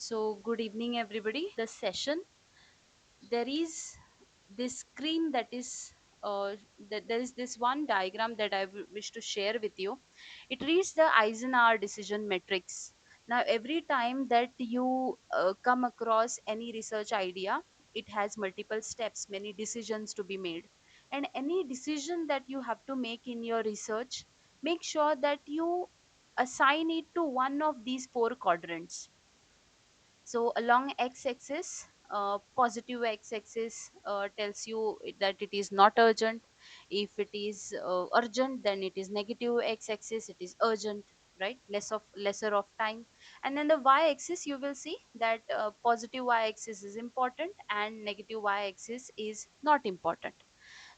So, good evening, everybody. The session, there is this screen that is that there is this one diagram that wish to share with you. It reads the Eisenhower decision matrix. Now, every time that you come across any research idea, it has multiple steps, many decisions to be made, and any decision that you have to make in your research, make sure that you assign it to one of these four quadrants. So along x-axis, positive x-axis tells you that it is not urgent. If it is urgent, then it is negative x-axis, it is urgent, right? Lesser of time. And then the y-axis, you will see that positive y-axis is important and negative y-axis is not important.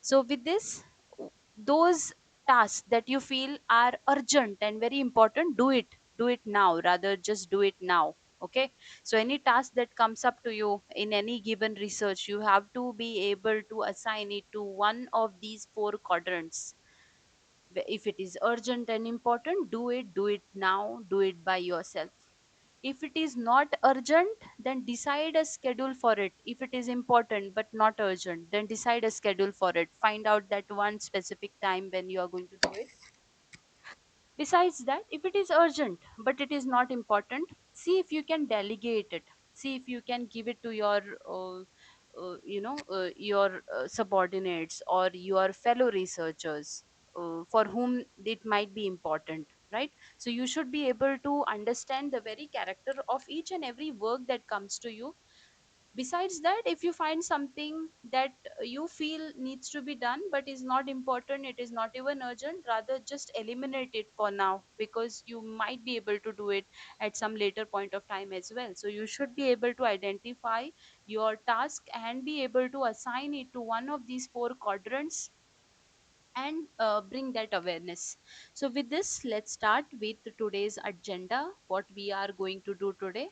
So with this, those tasks that you feel are urgent and very important, do it now, rather just do it now. Okay, so any task that comes up to you in any given research, you have to be able to assign it to one of these four quadrants. If it is urgent and important, do it now, do it by yourself. If it is not urgent, then decide a schedule for it. If it is important but not urgent, then decide a schedule for it. Find out that one specific time when you are going to do it. Besides that, if it is urgent but it is not important, see if you can delegate it. See if you can give it to your your subordinates or your fellow researchers, for whom it might be important, right? So you should be able to understand the very character of each and every work that comes to you. Besides that, if you find something that you feel needs to be done but is not important, it is not even urgent, rather just eliminate it for now, because you might be able to do it at some later point of time as well. So you should be able to identify your task and be able to assign it to one of these four quadrants and bring that awareness. So with this, let's start with today's agenda. What we are going to do today,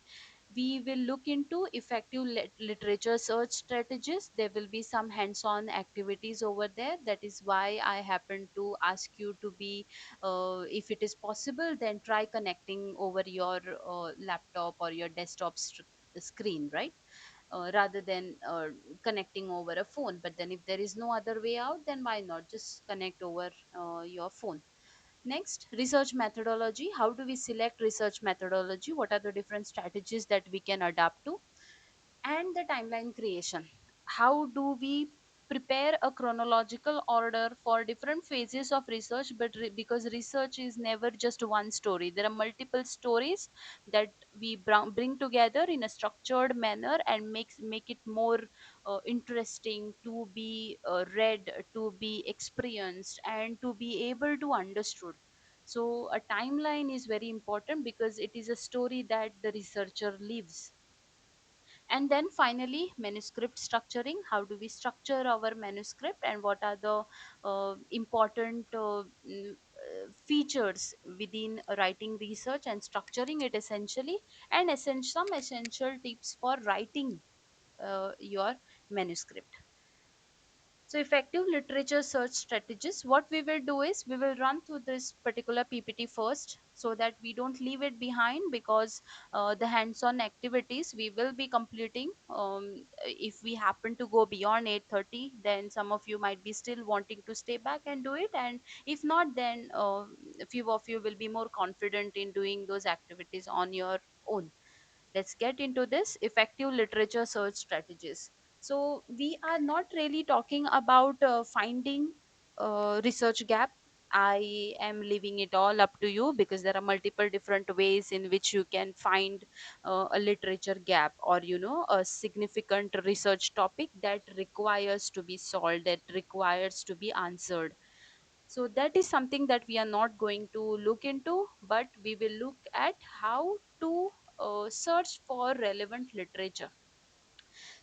we will look into effective literature search strategies. There will be some hands-on activities over there. That is why I happen to ask you to be, if it is possible, then try connecting over your laptop or your desktop screen, right? Rather than connecting over a phone. But then if there is no other way out, then why not just connect over your phone. Next, research methodology. How do we select research methodology? What are the different strategies that we can adapt to? And the timeline creation. How do we prepare a chronological order for different phases of research? But because research is never just one story, there are multiple stories that we bring together in a structured manner and make it more interesting to be read, to be experienced, and to be able to understood. So a timeline is very important because it is a story that the researcher lives. And then finally, manuscript structuring. How do we structure our manuscript, and what are the important features within writing research and structuring it essentially, and some essential tips for writing your manuscript. So, effective literature search strategies. What we will do is we will run through this particular PPT first so that we don't leave it behind, because the hands on activities we will be completing. If we happen to go beyond 8:30, then some of you might be still wanting to stay back and do it. And if not, then a few of you will be more confident in doing those activities on your own. Let's get into this effective literature search strategies. So we are not really talking about finding research gap. I am leaving it all up to you, because there are multiple different ways in which you can find a literature gap, or a significant research topic that requires to be solved, that requires to be answered. So that is something that we are not going to look into, but we will look at how to search for relevant literature.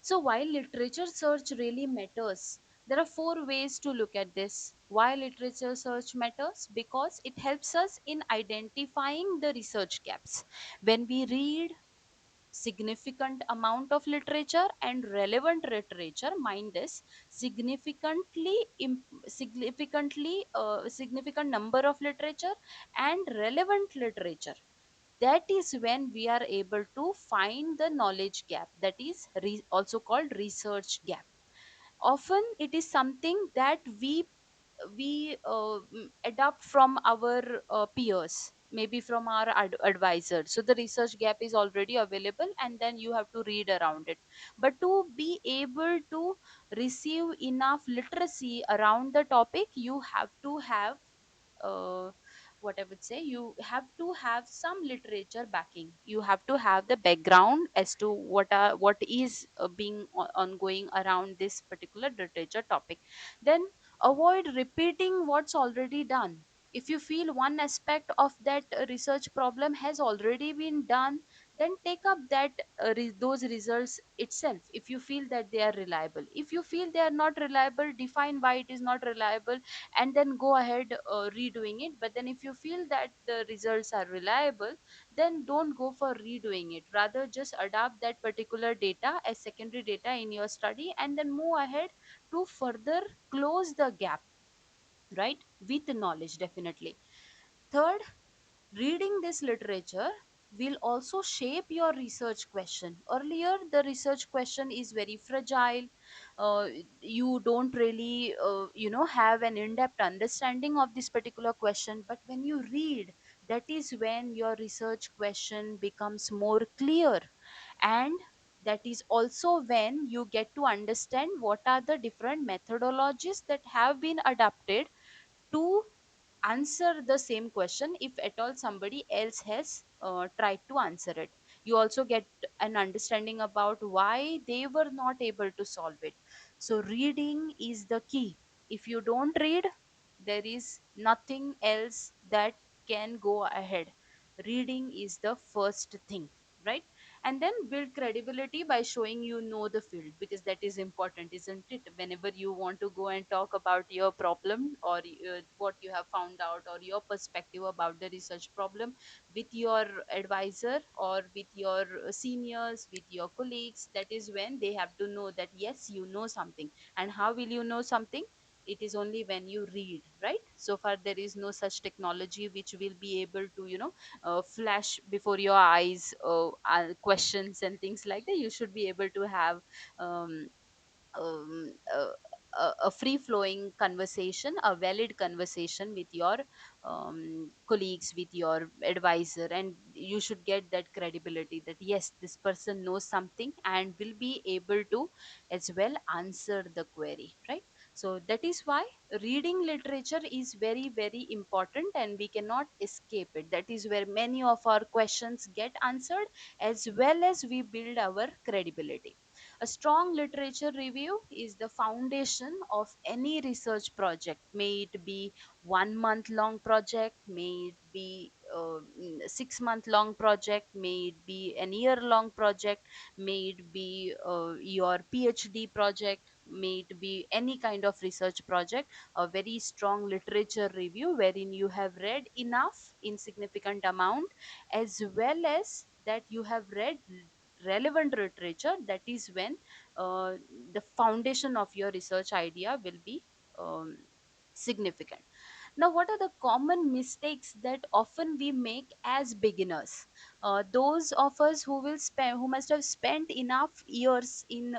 So while literature search really matters, there are four ways to look at this. Why literature search matters? Because it helps us in identifying the research gaps. When we read significant amount of literature and relevant literature, mind this, significant number of literature and relevant literature, That is when we are able to find the knowledge gap, that is also called research gap. Often it is something that we adopt from our peers, maybe from our advisor. So the research gap is already available and then you have to read around it. But to be able to receive enough literacy around the topic, you have to have uh, what I would say, you have to have some literature backing. You have to have the background as to what is being ongoing around this particular literature topic. Then avoid repeating what's already done. If you feel one aspect of that research problem has already been done, then take up those results itself. If you feel that they are reliable, if you feel they are not reliable, define why it is not reliable, and then go ahead redoing it. But then if you feel that the results are reliable, then don't go for redoing it. Rather just adapt that particular data as secondary data in your study and then move ahead to further close the gap, right, with knowledge, definitely. Third, reading this literature will also shape your research question. Earlier, the research question is very fragile. Uh, you don't really, have an in-depth understanding of this particular question. But when you read, that is when your research question becomes more clear, and that is also when you get to understand what are the different methodologies that have been adapted to answer the same question, if at all somebody else has tried to answer it. You also get an understanding about why they were not able to solve it. So reading is the key. If you don't read, there is nothing else that can go ahead. Reading is the first thing, right? And then build credibility by showing you know the field, because that is important, isn't it? Whenever you want to go and talk about your problem, or what you have found out, or your perspective about the research problem with your advisor or with your seniors, with your colleagues, that is when they have to know that yes, you know something. And how will you know something? It is only when you read, right? So far there is no such technology which will be able to flash before your eyes questions and things like that. You should be able to have um, um, uh, a free flowing conversation, a valid conversation with your colleagues, with your advisor, and you should get that credibility that yes, this person knows something and will be able to as well answer the query, right? So that is why reading literature is very, very important and we cannot escape it. That is where many of our questions get answered, as well as we build our credibility. A strong literature review is the foundation of any research project, may it be 1 month long project, may it be 6 month long project, may it be an year long project, may it be your PhD project, may it be any kind of research project. A very strong literature review wherein you have read enough in significant amount, as well as that you have read relevant literature, that is when uh, the foundation of your research idea will be um, significant. Now, what are the common mistakes that often we make as beginners? Those of us who must have spent enough years in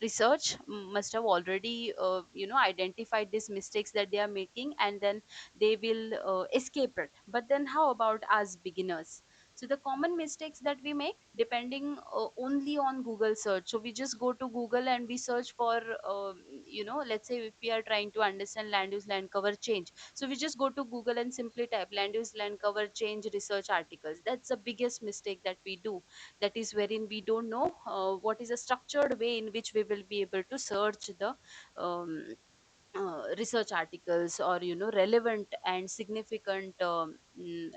research must have already identified these mistakes that they are making, and then they will escape it. But then how about us beginners? So the common mistakes that we make, depending only on Google search. So we just go to Google and we search for let's say if we are trying to understand land use land cover change, so we just go to Google and simply type land use land cover change research articles. That's the biggest mistake that we do. That is wherein we don't know what is a structured way in which we will be able to search the um, research articles, or relevant and significant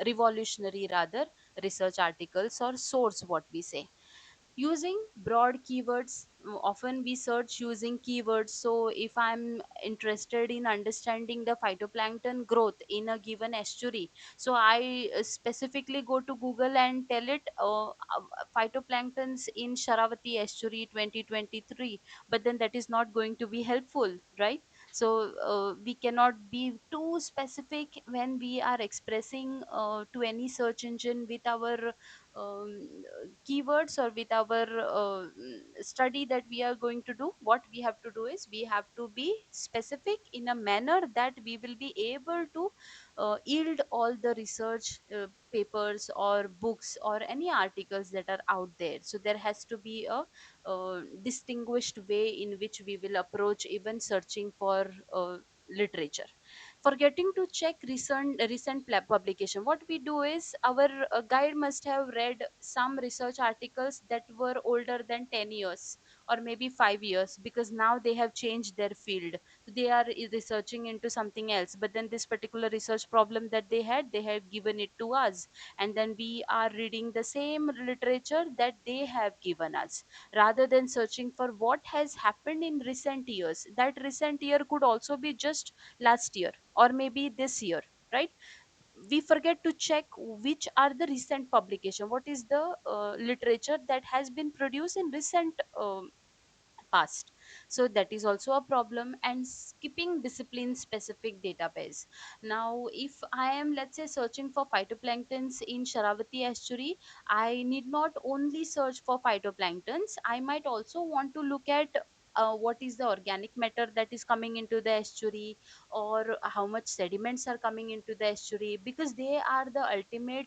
revolutionary rather research articles, or source, what we say. Using broad keywords, often we search using keywords. So if I'm interested in understanding the phytoplankton growth in a given estuary, so I specifically go to Google and tell it phytoplanktons in Sharavati estuary 2023. But then that is not going to be helpful, right? So we cannot be too specific when we are expressing to any search engine with our keywords or with our study that we are going to do. What we have to do is we have to be specific in a manner that we will be able to yield all the research papers or books or any articles that are out there. So there has to be a distinguished way in which we will approach even searching for literature. Forgetting to check publication, what we do is our guide must have read some research articles that were older than 10 years or maybe 5 years, because now they have changed their field. So they are researching into something else, but then this particular research problem that they have given it to us, and then we are reading the same literature that they have given us, rather than searching for what has happened in recent years. That recent year could also be just last year or maybe this year, right? We forget to check which are the recent publication, what is the literature that has been produced in recent past. So that is also a problem. And skipping discipline specific database. Now if I am, let's say, searching for phytoplanktons in Sharavati estuary, I need not only search for phytoplanktons, I might also want to look at what is the organic matter that is coming into the estuary, or how much sediments are coming into the estuary, because they are the ultimate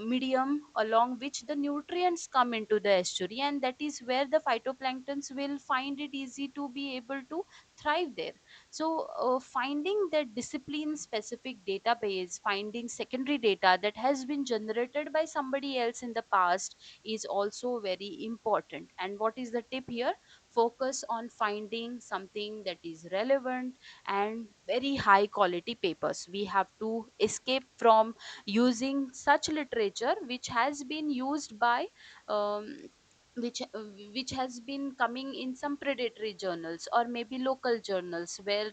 medium along which the nutrients come into the estuary, and that is where the phytoplanktons will find it easy to be able to thrive there. So finding that discipline specific database, finding secondary data that has been generated by somebody else in the past, is also very important. And what is the tip here? Focus on finding something that is relevant and very high quality papers. We have to escape from using such literature which has been used by um, which has been coming in some predatory journals or maybe local journals, where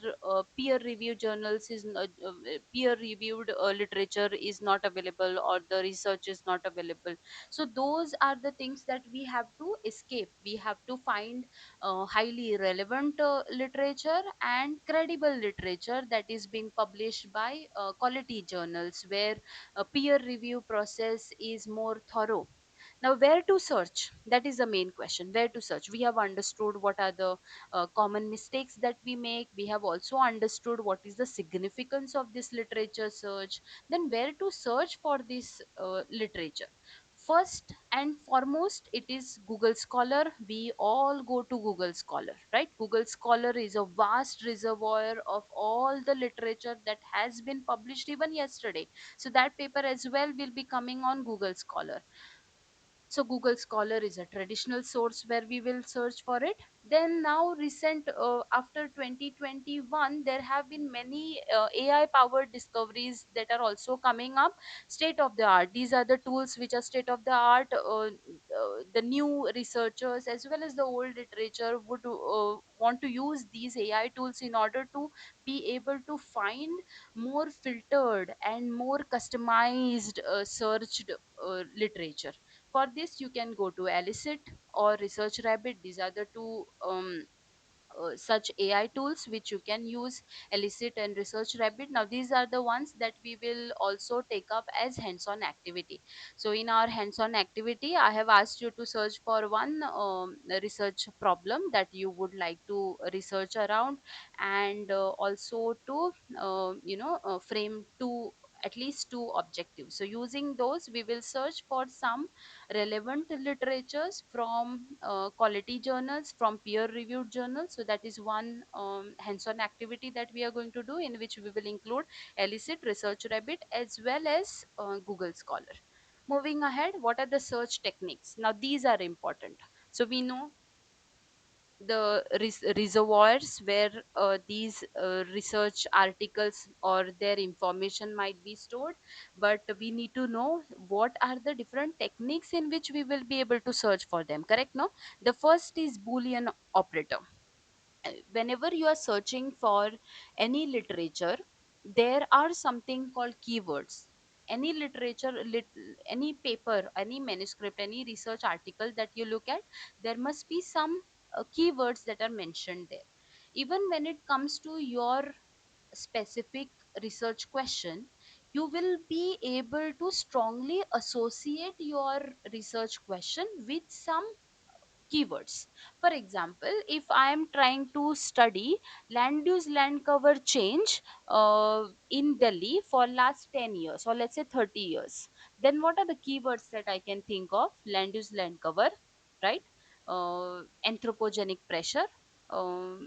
peer reviewed journals is peer reviewed literature is not available, or the research is not available. So those are the things that we have to escape. We have to find highly relevant literature and credible literature that is being published by quality journals, where a peer review process is more thorough. Now where to search, that is the main question. Where to search? We have understood what are the common mistakes that we make. We have also understood what is the significance of this literature search. Then where to search for this literature? First and foremost, it is Google Scholar. We all go to Google Scholar, right? Google Scholar is a vast reservoir of all the literature that has been published even yesterday. So that paper as well will be coming on Google Scholar. So Google Scholar is a traditional source where we will search for it. Then now recent after 2021, there have been many AI powered discoveries that are also coming up. State of the art, these are the tools which are state of the art. The new researchers as well as the old literature would want to use these AI tools in order to be able to find more filtered and more customized searched literature. For this, you can go to Elicit or Research Rabbit. These are the two such AI tools which you can use, Elicit and Research Rabbit. Now, these are the ones that we will also take up as hands on activity. So, in our hands on activity, I have asked you to search for one research problem that you would like to research around, and also to frame two, at least two objectives. So using those, we will search for some relevant literatures from quality journals, from peer reviewed journals. So that is one hands-on activity that we are going to do, in which we will include Elicit, Research Rabbit, as well as Google Scholar. Moving ahead, what are the search techniques? Now these are important. So we know the reservoirs where these research articles or their information might be stored, but we need to know what are the different techniques in which we will be able to search for them, correct? No, the first is Boolean operator. Whenever you are searching for any literature, there are something called keywords. Any literature, any paper, any manuscript, any research article that you look at, there must be some keywords that are mentioned there. Even when it comes to your specific research question, you will be able to strongly associate your research question with some keywords. For example, if I am trying to study land use land cover change in Delhi for last 10 years, or let's say 30 years, then what are the keywords that I can think of? Land use land cover, right? Anthropogenic pressure,